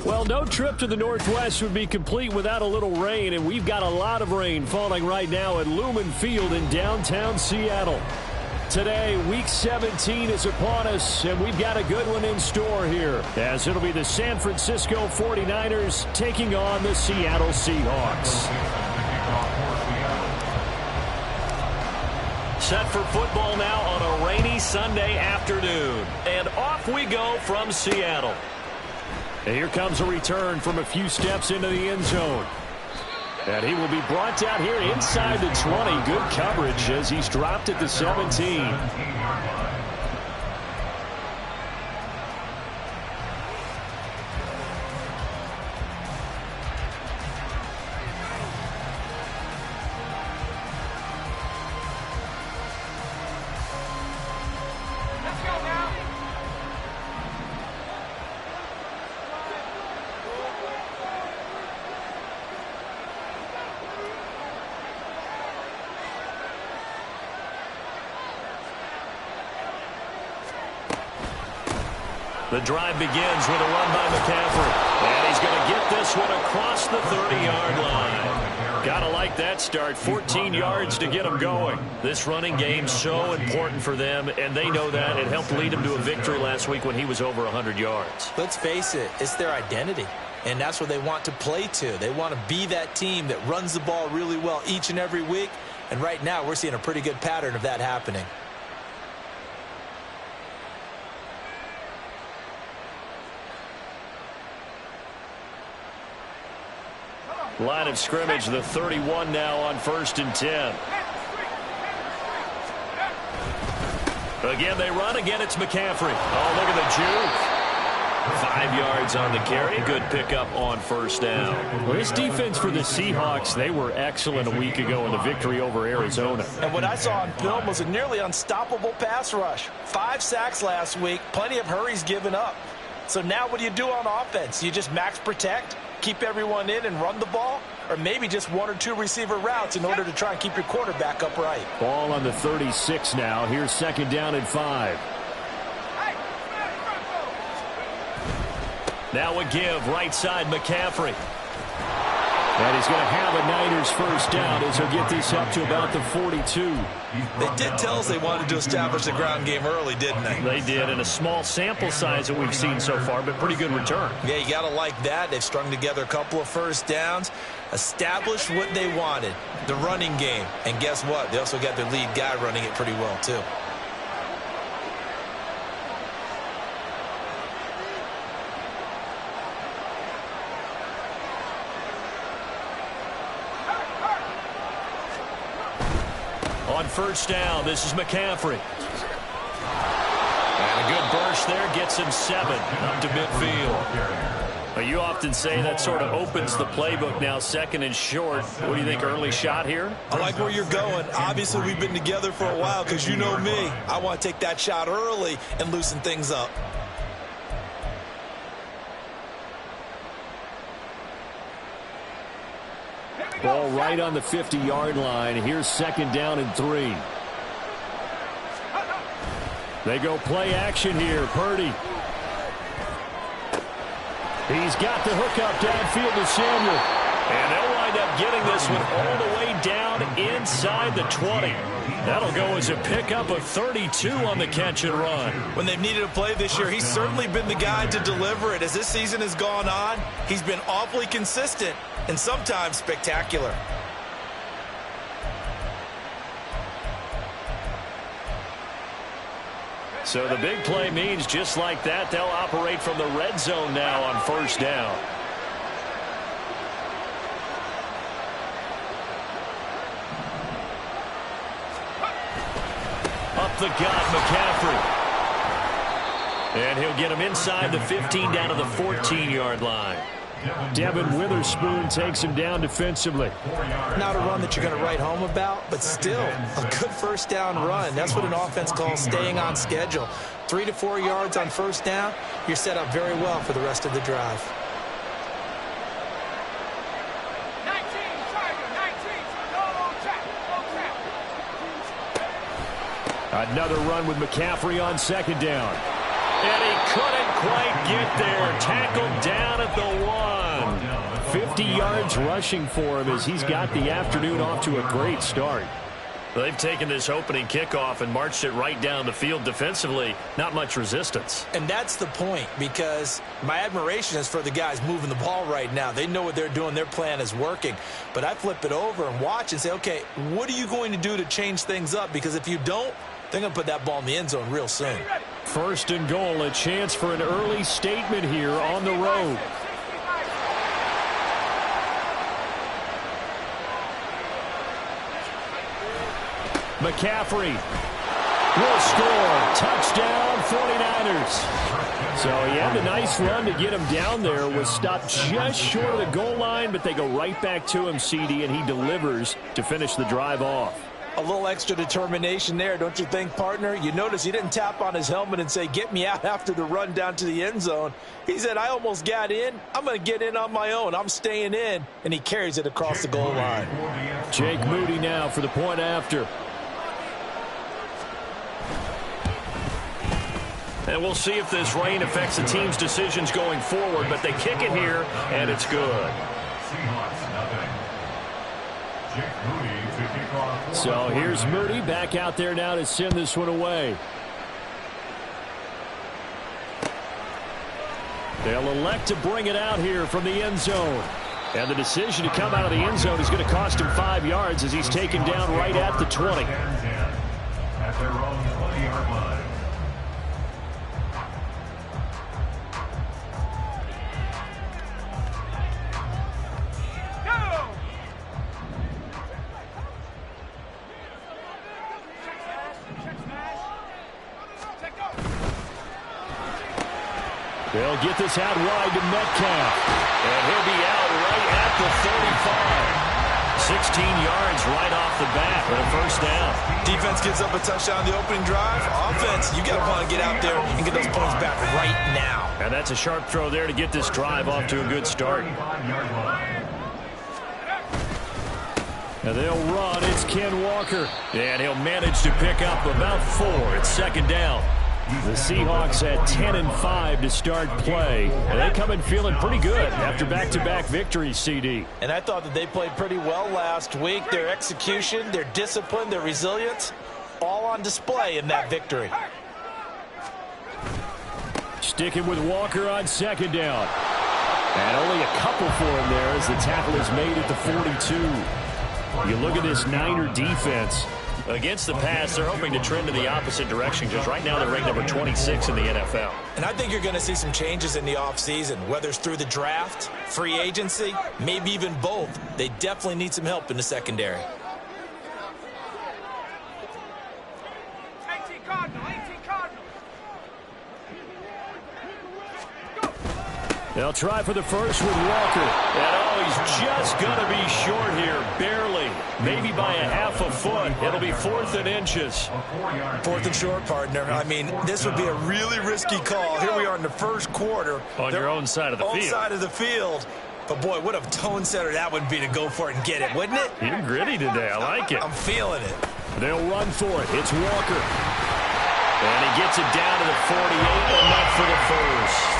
Well, no trip to the Northwest would be complete without a little rain, and we've got a lot of rain falling right now at Lumen Field in downtown Seattle. Today, Week 17 is upon us, and we've got a good one in store here, as it'll be the San Francisco 49ers taking on the Seattle Seahawks. Set for football now on a rainy Sunday afternoon, and off we go from Seattle. And here comes a return from a few steps into the end zone. And he will be brought down here inside the 20. Good coverage as he's dropped at the 17. The drive begins with a run by McCaffrey. And he's going to get this one across the 30-yard line. Gotta like that start. 14 yards to get them going. This running game's so important for them, and they know that. It helped lead them to a victory last week when he was over 100 yards. Let's face it, it's their identity. And that's what they want to play to. They want to be that team that runs the ball really well each and every week. And right now, we're seeing a pretty good pattern of that happening. Line of scrimmage, the 31 now on 1st and 10. Again, they run. Again, it's McCaffrey. Oh, look at the juke. 5 yards on the carry. Good pickup on 1st down. Well, this defense for the Seahawks, they were excellent a week ago in the victory over Arizona. And what I saw on film was a nearly unstoppable pass rush. 5 sacks last week, plenty of hurries given up. So now what do you do on offense? You just max protect, keep everyone in and run the ball, or maybe just 1 or 2 receiver routes in order to try and keep your quarterback upright. Ball on the 36 now. Here's 2nd down and 5. Now a give, right side McCaffrey. And he's going to have a Niners 1st down as he'll get this up to about the 42. They did tell us they wanted to establish the ground game early, didn't they? They did, in a small sample size that we've seen so far, but pretty good return. Yeah, you got to like that. They've strung together a couple of 1st downs, established what they wanted, the running game. And guess what? They also got their lead guy running it pretty well, too. On 1st down, this is McCaffrey. And a good burst there gets him 7 up to midfield. Well, you often say that sort of opens the playbook now, 2nd and short. What do you think, early shot here? I like where you're going. Obviously, we've been together for a while because you know me. I want to take that shot early and loosen things up. Ball right on the 50-yard line. Here's 2nd down and 3. They go play action here. Purdy. He's got the hookup downfield to Samuel. And they'll wind up getting this one all the way down inside the 20. That'll go as a pickup of 32 on the catch and run. When they've needed a play this year, he's certainly been the guy to deliver it. As this season has gone on, he's been awfully consistent and sometimes spectacular. So the big play means just like that, they'll operate from the red zone now on 1st down. Up the gut, McCaffrey. And he'll get him inside the 15 down to the 14-yard line. Devin Witherspoon takes him down defensively. Not a run that you're going to write home about, but still a good 1st down run. That's what an offense calls staying on schedule. 3 to 4 yards on 1st down, you're set up very well for the rest of the drive. Another run with McCaffrey on 2nd down. And he couldn't quite get there. Tackled down at the 1. 50 yards rushing for him as he's got the afternoon off to a great start. They've taken this opening kickoff and marched it right down the field defensively. Not much resistance. And that's the point, because my admiration is for the guys moving the ball right now. They know what they're doing. Their plan is working. But I flip it over and watch and say, okay, what are you going to do to change things up? Because if you don't, they're going to put that ball in the end zone real soon. First and goal, a chance for an early statement here on the road. McCaffrey will score. Touchdown, 49ers. So he had a nice run to get him down there. Was stopped just short of the goal line, but they go right back to him, CD, and he delivers to finish the drive off. A little extra determination there, don't you think, partner? You notice he didn't tap on his helmet and say, get me out after the run down to the end zone. He said, I almost got in. I'm going to get in on my own. I'm staying in. And he carries it across the goal line. Jake Moody now for the point after. And we'll see if this rain affects the team's decisions going forward, but they kick it here, and it's good. So here's Moody back out there now to send this one away. They'll elect to bring it out here from the end zone. And the decision to come out of the end zone is going to cost him 5 yards as he's taken down right at the 20. At their own 20-yard line. They'll get this out wide to Metcalf. And he'll be out right at the 35. 16 yards right off the bat for a first down. Defense gives up a touchdown the opening drive. Offense, you got to want to get out there and get those points back right now. And that's a sharp throw there to get this drive off to a good start. And they'll run. It's Ken Walker. And he'll manage to pick up about 4. It's second down. The Seahawks at 10-5 to start play. And they come in feeling pretty good after back-to-back victories, CD. And I thought that they played pretty well last week. Their execution, their discipline, their resilience, all on display in that victory. Sticking with Walker on second down. And only a couple for him there as the tackle is made at the 42. You look at this Niner defense. Against the pass, they're hoping to trend in the opposite direction because right now they're ranked number 26 in the NFL. And I think you're going to see some changes in the offseason, whether it's through the draft, free agency, maybe even both. They definitely need some help in the secondary. 18 Cardinal. They'll try for the first with Walker. And oh, he's just going to be short here, barely. Maybe by a half a foot. It'll be 4th and inches. 4th and short, partner. I mean, this would be a really risky call. Here we are in the first quarter. On your own side of the field. Own side of the field. But, boy, what a tone setter that would be to go for it and get it, wouldn't it? You're gritty today. I like it. I'm feeling it. They'll run for it. It's Walker. And he gets it down to the 48, enough for the first.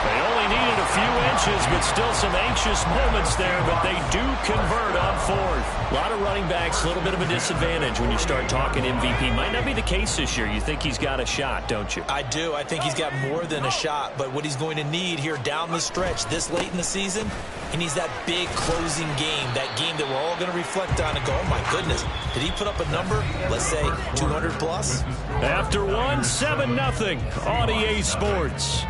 They only needed a few inches, but still some anxious moments there, but they do convert on 4th. A lot of running backs, a little bit of a disadvantage when you start talking MVP. Might not be the case this year. You think he's got a shot, don't you? I do. I think he's got more than a shot, but what he's going to need here down the stretch this late in the season, he needs that big closing game, that game that we're all going to reflect on and go, oh, my goodness, did he put up a number, let's say, 200 plus? After one, 7-0 on EA Sports.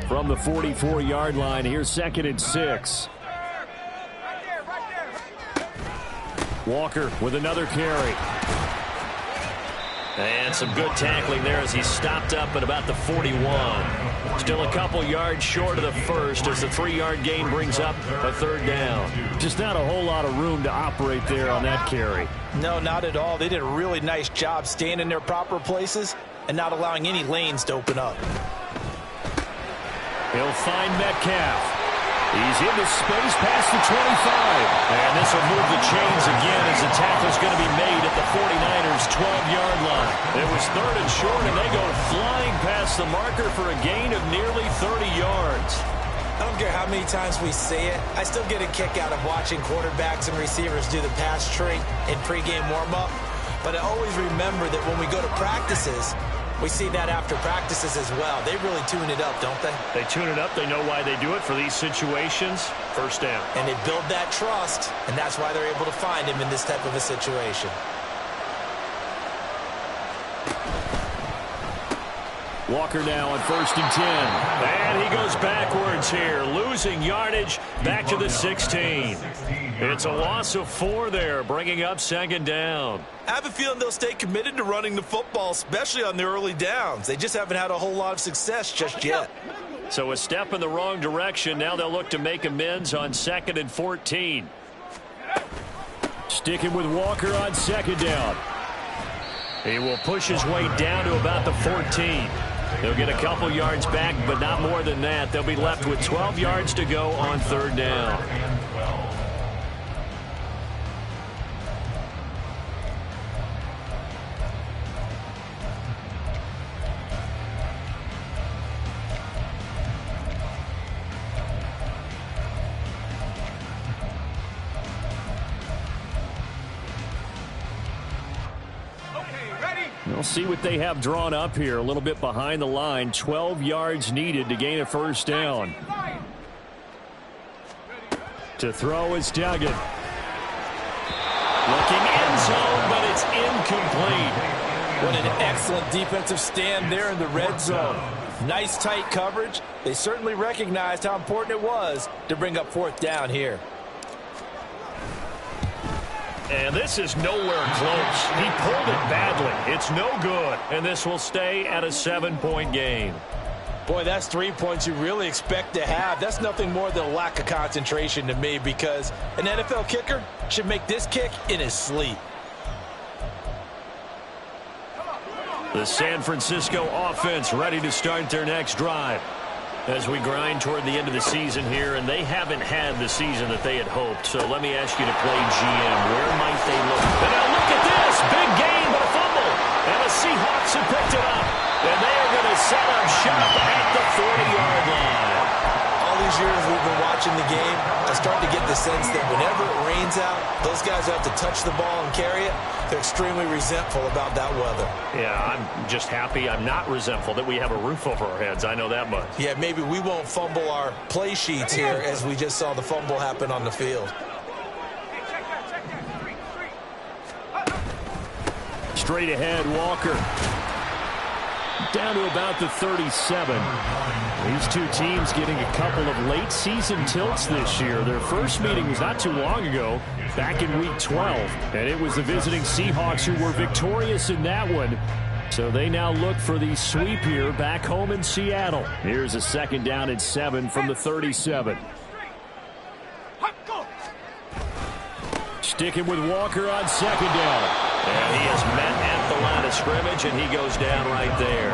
From the 44-yard line, here's 2nd and 6. Walker with another carry. And some good tackling there as he stopped up at about the 41. Still a couple yards short of the first as the 3-yard gain brings up a 3rd down. Just not a whole lot of room to operate there on that carry. No, not at all. They did a really nice job staying in their proper places and not allowing any lanes to open up. He'll find Metcalf. He's into space past the 25. And this will move the chains again as the tackle's going to be made at the 49ers' 12-yard line. It was 3rd and short, and they go flying past the marker for a gain of nearly 30 yards. I don't care how many times we say it. I still get a kick out of watching quarterbacks and receivers do the pass tree in pregame warm-up. But I always remember that when we go to practices, we see that after practices as well. They really tune it up, don't they? They tune it up. They know why they do it for these situations. First down. And they build that trust, and that's why they're able to find him in this type of a situation. Walker now on 1st and 10. And he goes backwards here, losing yardage back to the 16. It's a loss of 4 there, bringing up 2nd down. I have a feeling they'll stay committed to running the football, especially on the early downs. They just haven't had a whole lot of success just yet. So a step in the wrong direction. Now they'll look to make amends on 2nd and 14. Sticking with Walker on 2nd down. He will push his way down to about the 14. They'll get a couple yards back, but not more than that. They'll be left with 12 yards to go on 3rd down. We'll see what they have drawn up here. A little bit behind the line. 12 yards needed to gain a 1st down. To throw is Duggan. Looking end zone, but it's incomplete. What an excellent defensive stand there in the red zone. Nice tight coverage. They certainly recognized how important it was to bring up 4th down here. And this is nowhere close. He pulled it badly. It's no good. And this will stay at a 7-point game. Boy, that's 3 points you really expect to have. That's nothing more than a lack of concentration to me, because an NFL kicker should make this kick in his sleep. The San Francisco offense ready to start their next drive as we grind toward the end of the season here, and they haven't had the season that they had hoped. So let me ask you to play GM. Where might they look? And now look at this. Big gain, but a fumble. And the Seahawks have picked it up. And they are going to set up shop at the 40-yard line. All these years we've been watching the game, I start to get the sense that whenever it rains out, those guys have to touch the ball and carry it. They're extremely resentful about that weather. Yeah, I'm just happy I'm not resentful that we have a roof over our heads. I know that much. Yeah, maybe we won't fumble our play sheets here as we just saw the fumble happen on the field. Straight ahead, Walker. Down to about the 37. These two teams getting a couple of late season tilts this year. Their first meeting was not too long ago, back in week 12. And it was the visiting Seahawks who were victorious in that one. So they now look for the sweep here back home in Seattle. Here's a 2nd down and 7 from the 37. Sticking with Walker on 2nd down. And he is met at the line of scrimmage, and he goes down right there.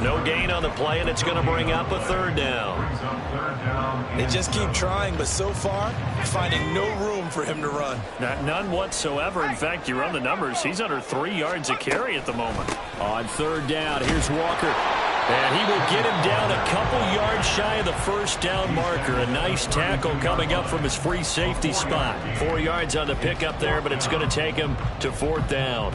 No gain on the play, and it's going to bring up a 3rd down. They just keep trying, but so far, finding no room for him to run. None whatsoever. In fact, you run the numbers. He's under 3 yards a carry at the moment. On 3rd down, here's Walker. And he will get him down a couple yards shy of the 1st down marker. A nice tackle coming up from his free safety spot. 4 yards on the pickup there, but it's going to take him to 4th down.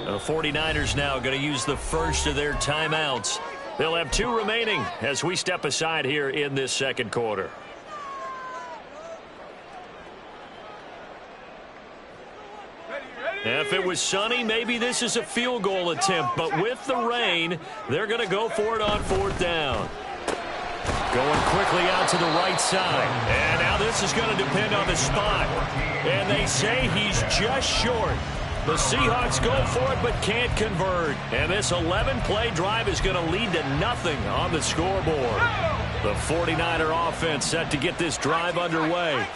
The 49ers now going to use the first of their timeouts. They'll have 2 remaining as we step aside here in this 2nd quarter. If it was sunny, maybe this is a field goal attempt. But with the rain, they're going to go for it on 4th down. Going quickly out to the right side. And now this is going to depend on the spot. And they say he's just short. The Seahawks go for it but can't convert. And this 11-play drive is going to lead to nothing on the scoreboard. The 49er offense set to get this drive underway.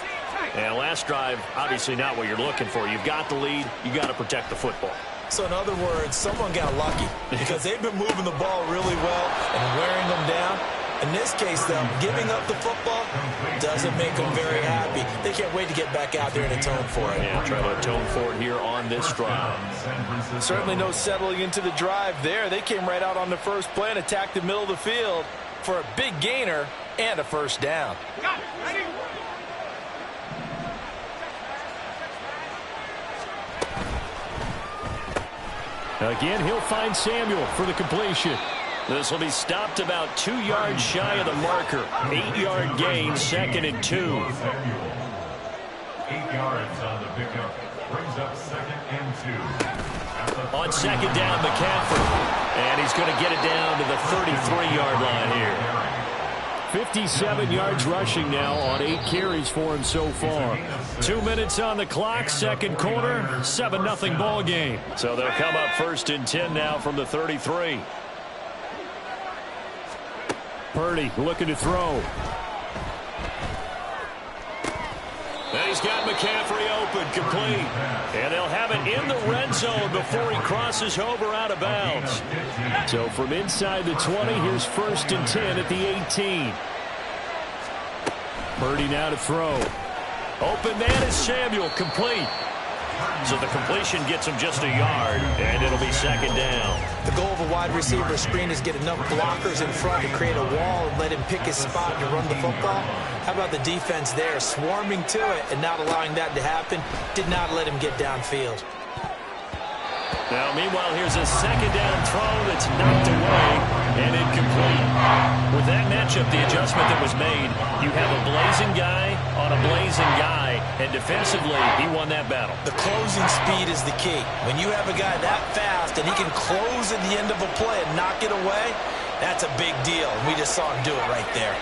And last drive, obviously not what you're looking for. You've got the lead. You've got to protect the football. So in other words, someone got lucky because they've been moving the ball really well and wearing them down. In this case, though, giving up the football doesn't make them very happy. They can't wait to get back out there and atone for it. Yeah, try to atone for it here on this drive. Certainly no settling into the drive there. They came right out on the first play and attacked the middle of the field for a big gainer and a first down. Again, he'll find Samuel for the completion. This will be stopped about 2 yards shy of the marker. 8-yard gain, 2nd and 2. 8 yards on the pickup. Brings up 2nd and 2. On 2nd down, McCaffrey. And he's going to get it down to the 33-yard line here. 57 yards rushing now on 8 carries for him so far. 2 minutes on the clock, second quarter, 7-0 ball game. So they'll come up 1st and 10 now from the 33. Purdy looking to throw. And he's got McCaffrey open, complete. And they'll have it in the red zone before he crosses over out of bounds. So from inside the 20, here's 1st and 10 at the 18. Purdy now to throw. Open man is Samuel, complete. So the completion gets him just a yard, and it'll be 2nd down. The goal of a wide receiver screen is get enough blockers in front to create a wall and let him pick his spot to run the football. How about the defense there, swarming to it and not allowing that to happen? Did not let him get downfield. Now, meanwhile, here's a 2nd down throw that's knocked away and incomplete. With that matchup, the adjustment that was made, you have a blazing guy on a blazing guy, and defensively, he won that battle. The closing speed is the key. When you have a guy that fast and he can close at the end of a play and knock it away, that's a big deal. We just saw him do it right there.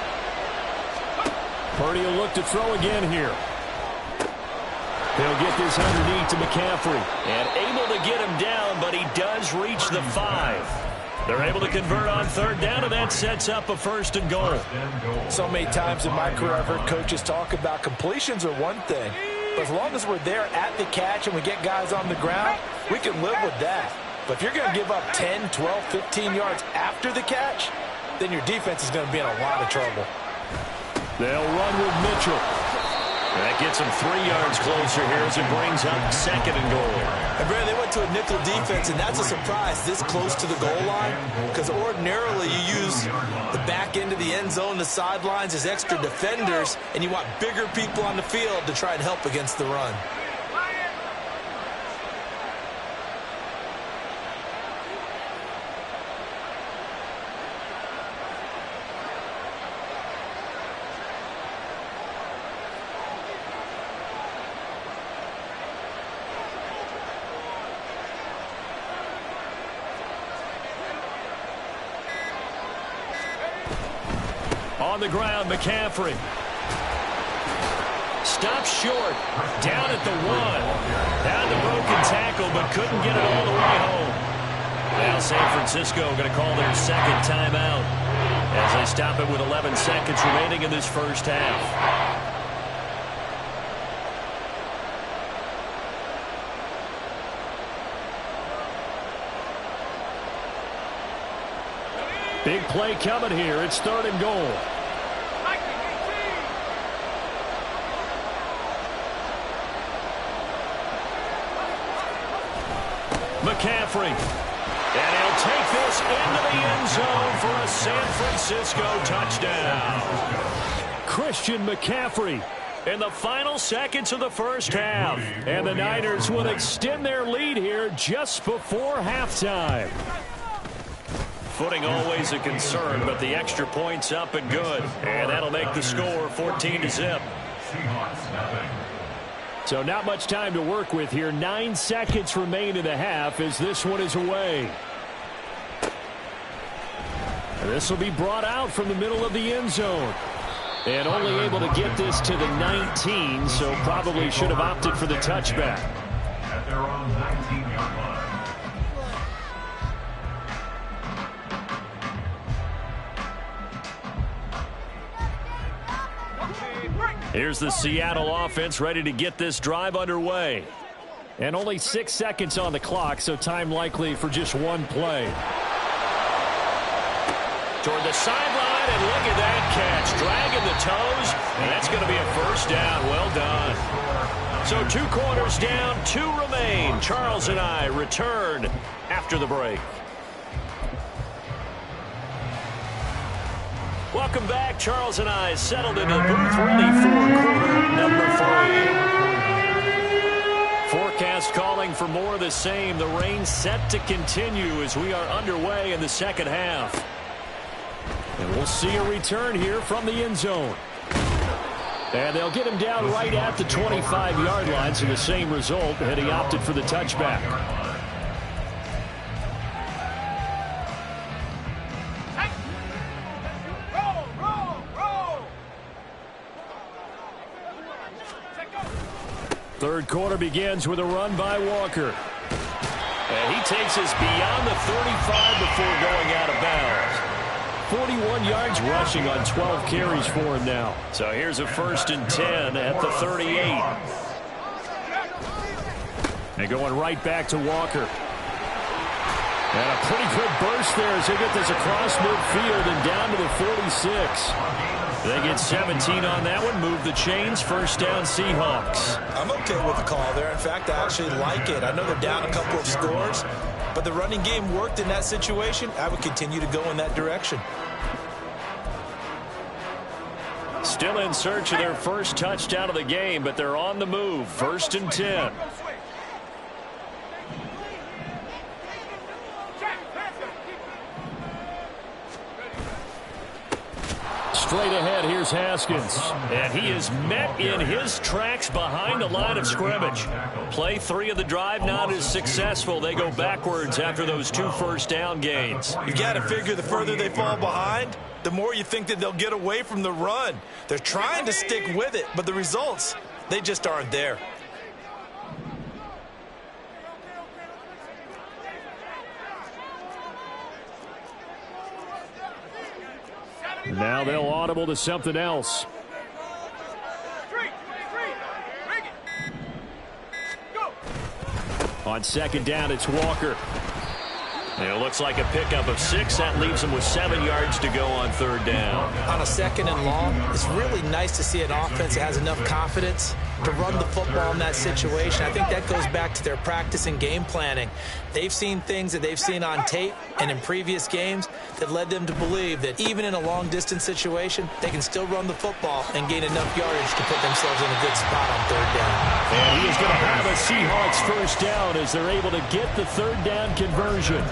Purdy will look to throw again here. They'll get this underneath to McCaffrey. And able to get him down, but he does reach the 5. They're able to convert on 3rd down, and that sets up a 1st and goal. So many times in my career I've heard coaches talk about completions are one thing, but as long as we're there at the catch and we get guys on the ground, we can live with that. But if you're going to give up 10, 12, 15 yards after the catch, then your defense is going to be in a lot of trouble. They'll run with Mitchell. That gets them 3 yards closer here as it brings up 2nd and goal. And Brandon, they went to a nickel defense, and that's a surprise this close to the goal line, because ordinarily you use the back end of the end zone, the sidelines as extra defenders, and you want bigger people on the field to try and help against the run. On the ground, McCaffrey. Stops short. Down at the 1. Had the broken tackle, but couldn't get it all the way home. Now San Francisco going to call their 2nd timeout as they stop it with 11 seconds remaining in this first half. Big play coming here. It's 3rd and goal. McCaffrey. And he'll take this into the end zone for a San Francisco touchdown. Christian McCaffrey in the final seconds of the first half. And the Niners will extend their lead here just before halftime. Footing always a concern, but the extra point's up and good. And that'll make the score 14-0. So not much time to work with here. 9 seconds remain in the half as this one is away. And this will be brought out from the middle of the end zone. And only able to get this to the 19, so probably should have opted for the touchback. at their own 19-yard line. Here's the Seattle offense ready to get this drive underway. And only 6 seconds on the clock, so time likely for just one play. Toward the sideline, and look at that catch. Dragging the toes, and that's going to be a first down. Well done. So 2 quarters down, 2 remain. Charles and I return after the break. Welcome back. Charles and I settled into the booth ready for quarter number 3. Forecast calling for more of the same. The rain set to continue as we are underway in the second half. And we'll see a return here from the end zone. And they'll get him down right at the 25-yard line, so the same result, and he opted for the touchback. Third quarter begins with a run by Walker. And he takes us beyond the 35 before going out of bounds. 41 yards rushing on 12 carries for him now. So here's a 1st and 10 at the 38. And going right back to Walker. And a pretty good burst there as they get this across midfield and down to the 46. They get 17 on that one, move the chains, first down Seahawks. I'm okay with the call there. In fact, I actually like it. I know they're down a couple of scores, but the running game worked in that situation. I would continue to go in that direction. Still in search of their first touchdown of the game, but they're on the move, 1st and 10. Straight ahead, here's Haskins. And he is met in his tracks behind the line of scrimmage. Play 3 of the drive not as successful. They go backwards after those 2 first down gains. You got to figure the further they fall behind, the more you think that they'll get away from the run. They're trying to stick with it, but the results, they just aren't there. Now they'll audible to something else. On 2nd down, it's Walker. And it looks like a pickup of 6. That leaves him with 7 yards to go on 3rd down. On a 2nd and long, it's really nice to see an offense that has enough confidence to run the football in that situation. I think that goes back to their practice and game planning. They've seen things that they've seen on tape and in previous games that led them to believe that even in a long-distance situation, they can still run the football and gain enough yardage to put themselves in a good spot on 3rd down. And he is going to have a Seahawks first down as they're able to get the 3rd down conversion.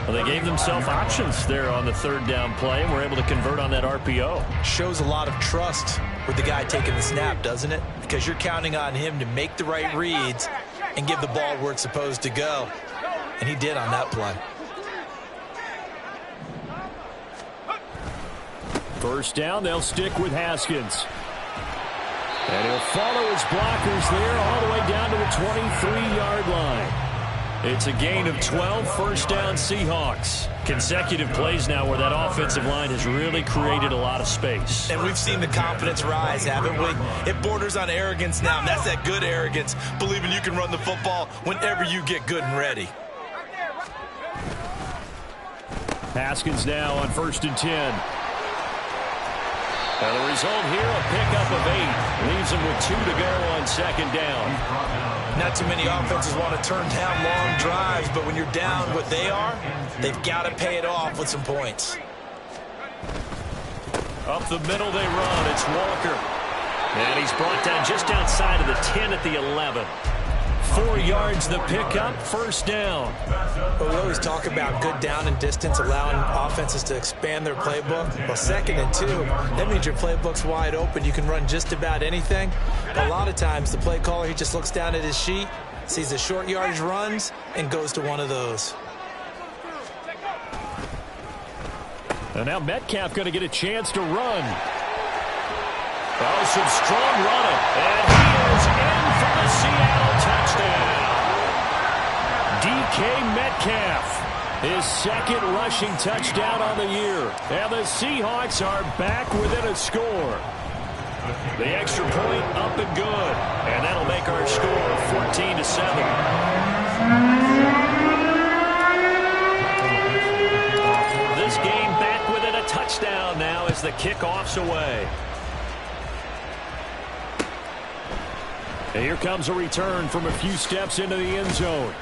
Well, they gave themselves options there on the 3rd down play and were able to convert on that RPO. Shows a lot of trust with the guy taking the snap, doesn't it? Because you're counting on him to make the right reads and give the ball where it's supposed to go. And he did on that play. First down, they'll stick with Haskins. And he'll follow his blockers there all the way down to the 23-yard line. It's a gain of 12, first down Seahawks. Consecutive plays now where that offensive line has really created a lot of space. And we've seen the confidence rise, haven't we? It borders on arrogance now. And that's that good arrogance, believing you can run the football whenever you get good and ready. Haskins now on 1st and 10. And the result here, a pickup of 8. Leaves him with 2 to go on 2nd down. Not too many offenses want to turn down long drives, but when you're down what they are, they've got to pay it off with some points. Up the middle they run. It's Walker. And he's brought down just outside of the 10 at the 11. 4 yards the pickup, first down. Well, we always talk about good down and distance, allowing offenses to expand their playbook. Well, 2nd and 2, that means your playbook's wide open. You can run just about anything. But a lot of times, the play caller, he just looks down at his sheet, sees the short yardage runs, and goes to one of those. And now Metcalf going to get a chance to run. Oh, some strong running. And he is in for the Seattle touchdown. DK Metcalf. His second rushing touchdown on the year. And the Seahawks are back within a score. The extra point up and good. And that'll make our score 14-7. This game back within a touchdown now as the kickoff's away. And here comes a return from a few steps into the end zone.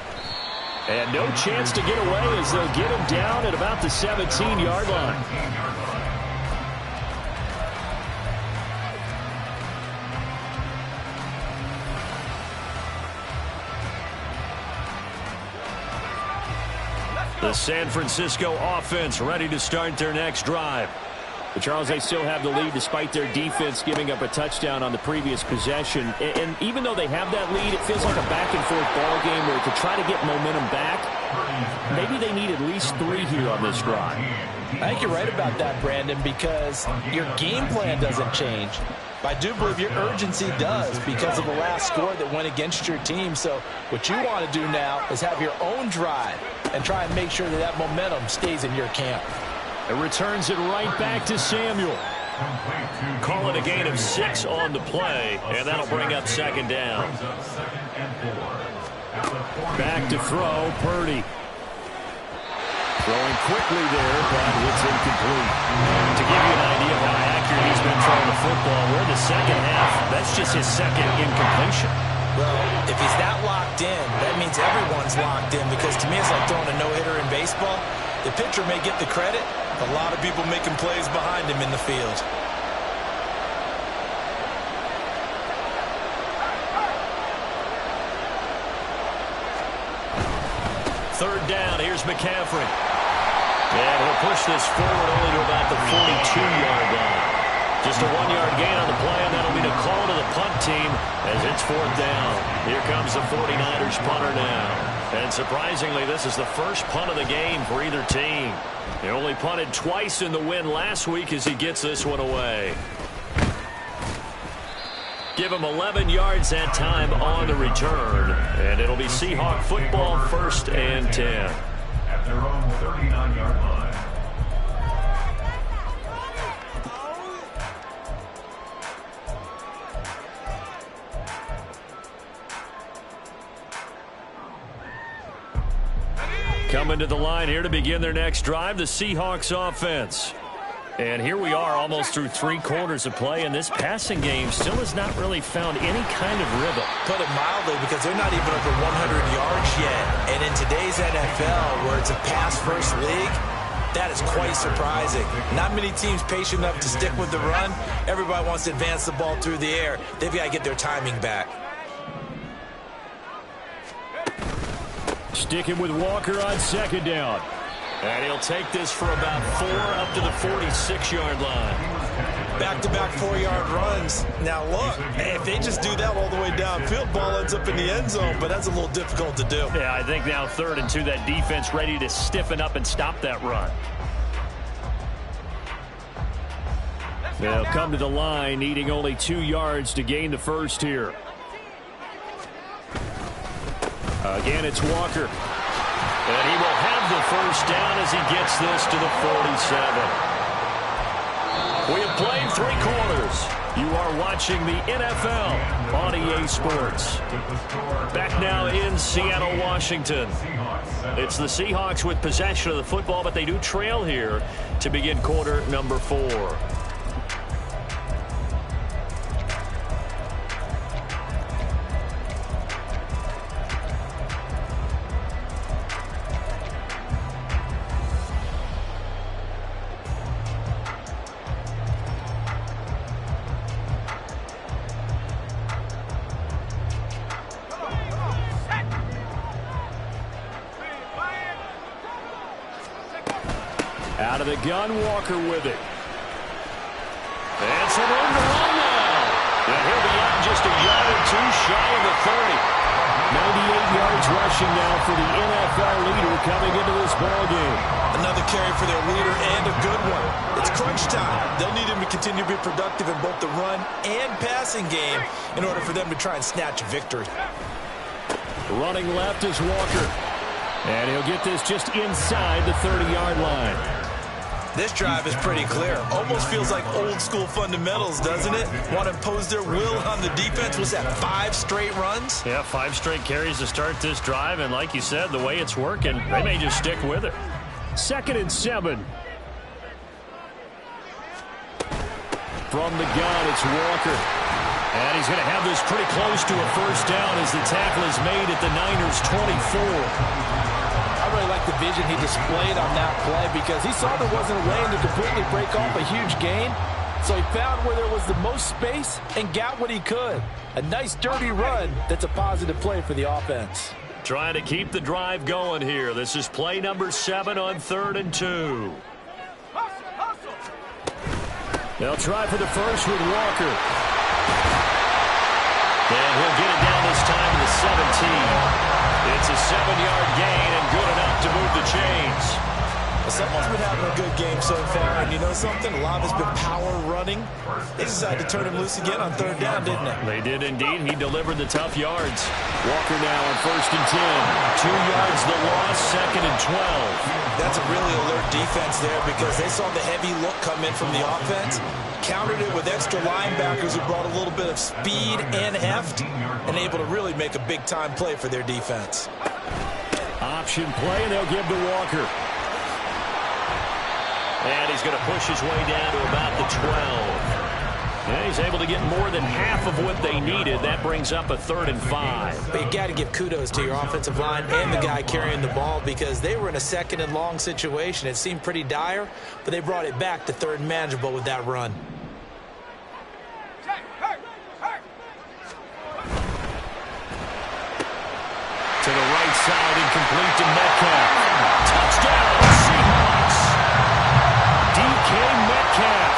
And no chance to get away as they'll get him down at about the 17-yard line. The San Francisco offense ready to start their next drive. But Charles, they still have the lead despite their defense giving up a touchdown on the previous possession. And even though they have that lead, it feels like a back-and-forth ball game where to try to get momentum back, maybe they need at least 3 here on this drive. I think you're right about that, Brandon, because your game plan doesn't change. But I do believe your urgency does because of the last score that went against your team. So what you want to do now is have your own drive and try and make sure that that momentum stays in your camp. It returns it right back to Samuel. Call it a gain of 6 on the play, and that'll bring up second down. Back to throw, Purdy. Throwing quickly there, but it's incomplete. To give you an idea of how accurate he's been throwing the football, we're in the second half. That's just his second incompletion. Well, if he's that locked in, that means everyone's locked in, because to me it's like throwing a no-hitter in baseball. The pitcher may get the credit, a lot of people making plays behind him in the field. Third down, here's McCaffrey. And he'll push this forward only to about the 42-yard line. Just a 1-yard gain on the play, and that'll be the call to the punt team as it's 4th down. Here comes the 49ers punter now. And surprisingly, this is the first punt of the game for either team. He only punted twice in the win last week as he gets this one away. Give him 11 yards that time on the return. And it'll be Seahawk football, 1st and 10. At their own 39-yard line. Coming to the line here to begin their next drive, the Seahawks offense. And here we are almost through 3 quarters of play, and this passing game still has not really found any kind of rhythm. Put it mildly, because they're not even over 100 yards yet. And in today's NFL, where it's a pass-first league, that is quite surprising. Not many teams patient enough to stick with the run. Everybody wants to advance the ball through the air. They've got to get their timing back. Sticking with Walker on 2nd down. And he'll take this for about 4 up to the 46-yard line. Back-to-back 4-yard runs. Now, look, if they just do that all the way downfield, ball ends up in the end zone, but that's a little difficult to do. Yeah, I think now 3rd and 2, that defense ready to stiffen up and stop that run. They'll come to the line, needing only 2 yards to gain the first here. Again, it's Walker. And he will have the first down as he gets this to the 47. We have played 3 quarters. You are watching the NFL on EA Sports. Back now in Seattle, Washington. It's the Seahawks with possession of the football, but they do trail here to begin quarter number 4. Out of the gun, Walker with it. And some room to run now. And he'll be out just a yard or 2 shy of the 30. 98 yards rushing now for the NFL leader coming into this ball game. Another carry for their leader, and a good one. It's crunch time. They'll need him to continue to be productive in both the run and passing game in order for them to try and snatch a victory. Running left is Walker. And he'll get this just inside the 30-yard line. This drive is pretty clear. Almost feels like old school fundamentals, doesn't it? Want to impose their will on the defense. Was that 5 straight runs? Yeah, 5 straight carries to start this drive. And like you said, the way it's working, they may just stick with it. 2nd and 7. From the gun, it's Walker. And he's going to have this pretty close to a first down as the tackle is made at the Niners' 24. I really like the vision he displayed on that play because he saw there wasn't a lane to completely break off a huge gain. So he found where there was the most space and got what he could. A nice dirty run that's a positive play for the offense. Trying to keep the drive going here. This is play number 7 on 3rd and 2. They'll try for the first with Walker. And he'll get it down this time to the 17. It's a 7-yard gain and good enough to move the chains. Someone's been having a good game so far, and you know something? A lot has been power running. They decided to turn him loose again on 3rd down, didn't they? They did indeed. He delivered the tough yards. Walker now on 1st and 10. 2 yards the loss, 2nd and 12. That's a really alert defense there because they saw the heavy look come in from the offense, countered it with extra linebackers who brought a little bit of speed and heft, and able to really make a big-time play for their defense. Option play, and they'll give to Walker. And he's going to push his way down to about the 12. And he's able to get more than half of what they needed. That brings up a 3rd and 5. But you got to give kudos to your offensive line and the guy carrying the ball because they were in a 2nd and long situation. It seemed pretty dire, but they brought it back to 3rd and manageable with that run. To the right side, incomplete to Metcalf. Touchdown, Seahawks. DK Metcalf.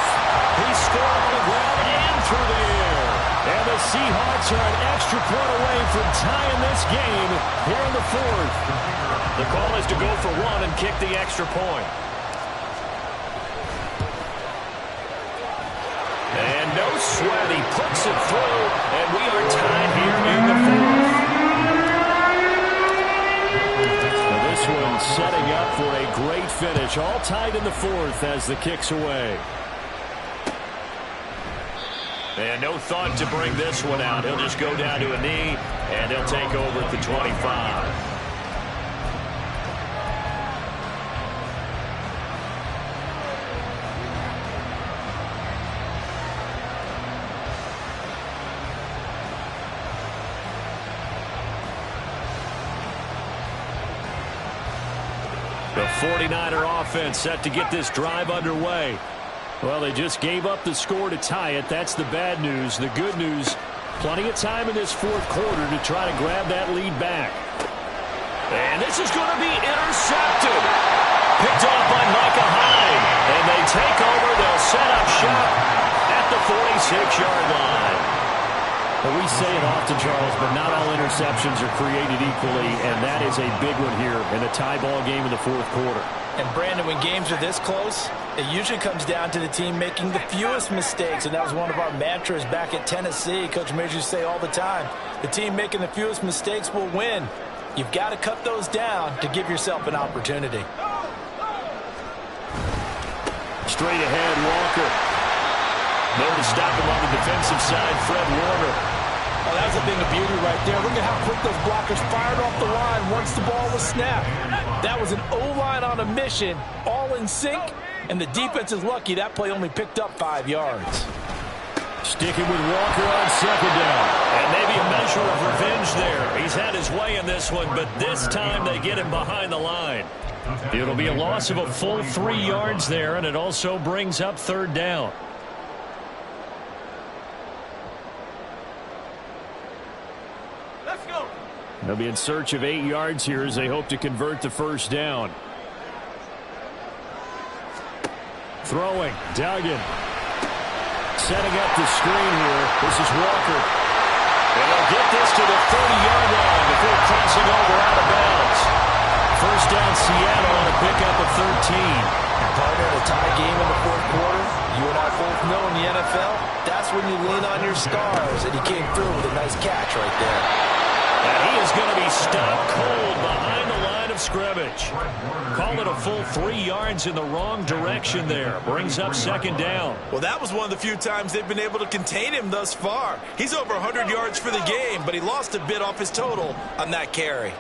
He scored on the ground and through the air. And the Seahawks are an extra point away from tying this game here in the 4th. The call is to go for 1 and kick the extra point. And no sweat, he puts it through, and we are tied here in the 4th. This one setting up for a great finish. All tied in the 4th as the kick's away. And no thought to bring this one out. He'll just go down to a knee, and he'll take over at the 25. The 49er offense set to get this drive underway. Well, they just gave up the score to tie it. That's the bad news. The good news, plenty of time in this 4th quarter to try to grab that lead back. And this is going to be intercepted. Picked off by Micah Hyde. And they take over. They'll set up shop at the 46-yard line. Well, we say it often, Charles, but not all interceptions are created equally, and that is a big one here in a tie ball game in the 4th quarter. And, Brandon, when games are this close, it usually comes down to the team making the fewest mistakes, and that was one of our mantras back at Tennessee. Coach Mears used to say all the time, the team making the fewest mistakes will win. You've got to cut those down to give yourself an opportunity. Straight ahead, Walker. There to stop him on the defensive side, Fred Warner. Oh, that was a thing of beauty right there. Look at how quick those blockers fired off the line once the ball was snapped. That was an O-line on a mission, all in sync, and the defense is lucky that play only picked up 5 yards. Sticking with Walker on 2nd down. And maybe a measure of revenge there. He's had his way in this one, but this time they get him behind the line. It'll be a loss of a full 3 yards there, and it also brings up 3rd down. They'll be in search of 8 yards here as they hope to convert the first down. Throwing, Duggan. Setting up the screen here. This is Walker. And they'll get this to the 30-yard line before crossing over out of bounds. First down, Seattle on a pickup of 13. Partner, a tie game in the 4th quarter. You and I both know in the NFL, that's when you lean on your stars, and he came through with a nice catch right there. And he is going to be stopped cold behind the line line of scrimmage. Call it a full 3 yards in the wrong direction there. Brings up second down. Well, that was one of the few times they've been able to contain him thus far. He's over 100 yards for the game, but he lost a bit off his total on that carry.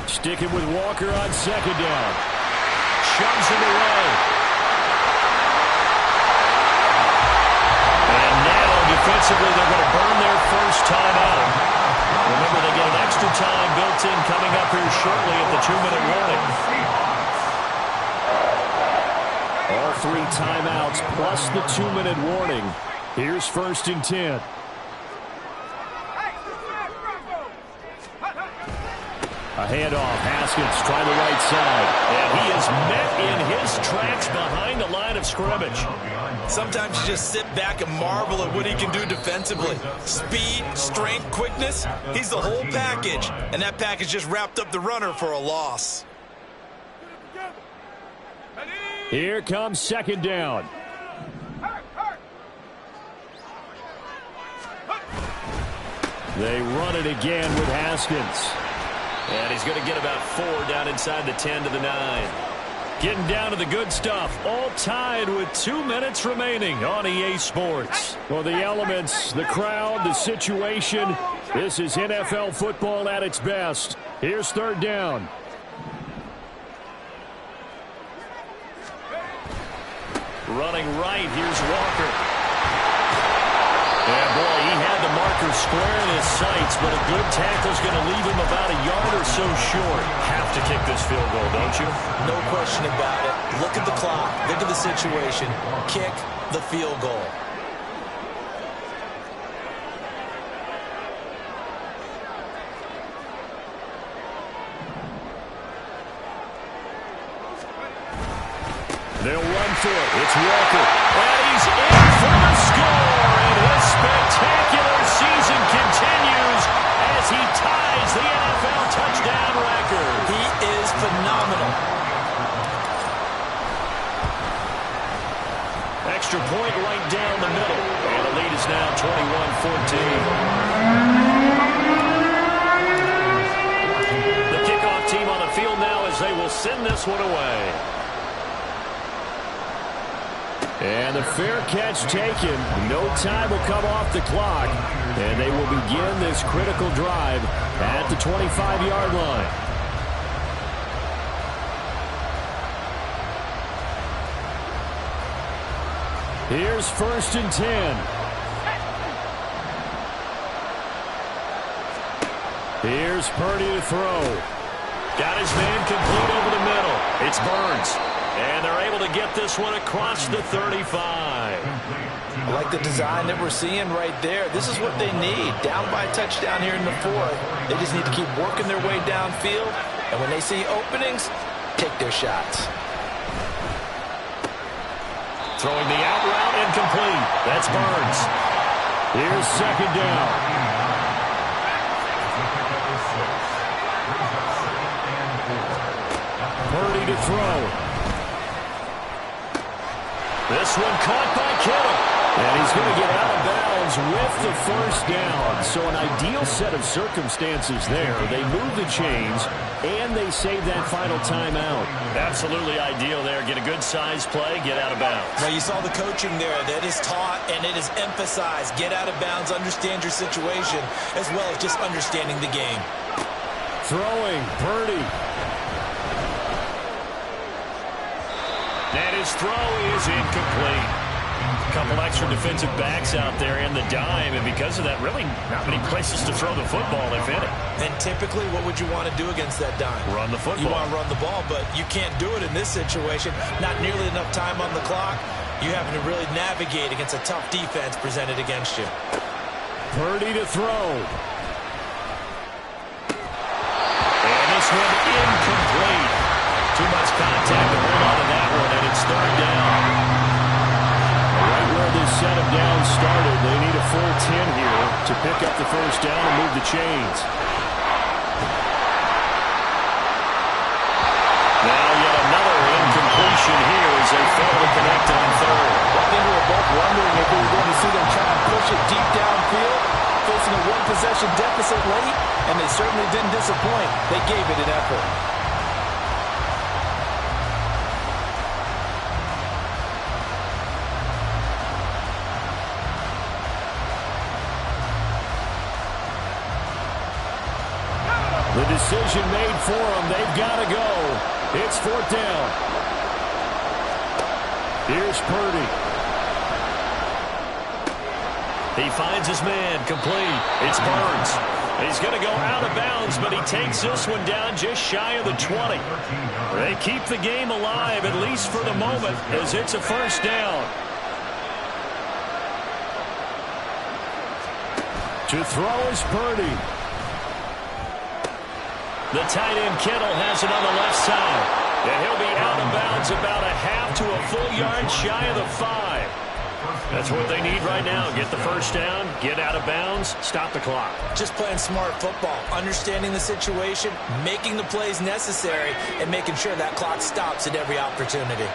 Sticking with Walker on second down. Shoves him away. And now, defensively, they're going to burn their first timeout. Remember, they get an extra time built in coming up here shortly at the 2-minute warning. All 3 timeouts plus the 2-minute warning. Here's 1st and 10. A handoff. Haskins trying the right side. And he is met in his tracks behind the line of scrimmage. Sometimes you just sit back and marvel at what he can do defensively. Speed, strength, quickness. He's the whole package. And that package just wrapped up the runner for a loss. Here comes second down. They run it again with Haskins. And he's going to get about 4 down inside the 10 to the 9. Getting down to the good stuff. All tied with 2 minutes remaining on EA Sports. Well, the elements, the crowd, the situation. This is NFL football at its best. Here's 3rd down. Running right, here's Walker. Yeah, boy, he had the marker square in his sights, but a good tackle's going to leave him about a yard or so short. Have to kick this field goal, don't you? No question about it. Look at the clock. Look at the situation. Kick the field goal. They'll run for it. It's Walker. And he's in for the score. And his spectacular season continues as he ties the NFL touchdown record. He is phenomenal. Extra point right down the middle. And the lead is now 21-14. The kickoff team on the field now as they will send this one away. And the fair catch taken. No time will come off the clock. And they will begin this critical drive at the 25-yard line. Here's 1st and 10. Here's Purdy to throw. Got his man complete over the middle. It's Burns. And they're able to get this one across the 35. I like the design that we're seeing right there. This is what they need. Down by a touchdown here in the 4th. They just need to keep working their way downfield. And when they see openings, take their shots. Throwing the out route incomplete. That's Burns. Here's second down. Purdy to throw. This one caught by Kittle. And he's going to get out of bounds with the first down. So an ideal set of circumstances there. They move the chains, and they save that final timeout. Absolutely ideal there. Get a good size play, get out of bounds. Now, you saw the coaching there. That is taught, and it is emphasized. Get out of bounds, understand your situation, as well as just understanding the game. Throwing, Purdy. And his throw is incomplete. A couple extra defensive backs out there in the dime, and because of that, really not many places to throw the football, if any. And typically, what would you want to do against that dime? Run the football. You want to run the ball, but you can't do it in this situation. Not nearly enough time on the clock. You having to really navigate against a tough defense presented against you. Purdy to throw. And this one incomplete. Too much contact to hold on to that one, and it's 3rd down. Right where this set of downs started, they need a full 10 here to pick up the first down and move the chains. Now yet another incompletion here as they fail to connect on 3rd. I think we were both wondering if we were going to see them try and push it deep downfield. facing a one-possession deficit late, and they certainly didn't disappoint. They gave it an effort. The decision made for them. They've got to go. It's 4th down. Here's Purdy. He finds his man, complete. It's Burns. He's going to go out of bounds, but he takes this one down just shy of the 20. They keep the game alive, at least for the moment, as it's a 1st down. To throw is Purdy. The tight end Kittle has it on the left side. And he'll be out of bounds about a half to a full yard shy of the 5. That's what they need right now. Get the 1st down, get out of bounds, stop the clock. Just playing smart football, understanding the situation, making the plays necessary, and making sure that clock stops at every opportunity.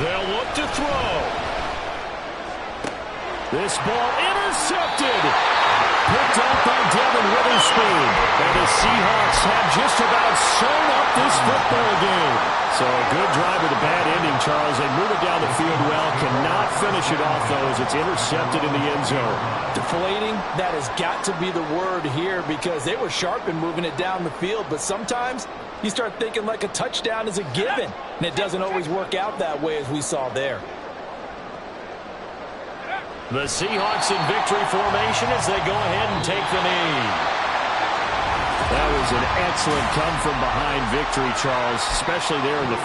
They'll look to throw. This ball intercepted. Picked up by Devin Witherspoon. And the Seahawks have just about sewn up this football game. So a good drive with a bad ending, Charles. They move it down the field well. Cannot finish it off, though, as it's intercepted in the end zone. Deflating, that has got to be the word here, because they were sharp in moving it down the field. But sometimes you start thinking like a touchdown is a given. And it doesn't always work out that way, as we saw there. The Seahawks in victory formation as they go ahead and take the knee. That was an excellent come-from-behind victory, Charles, especially there in the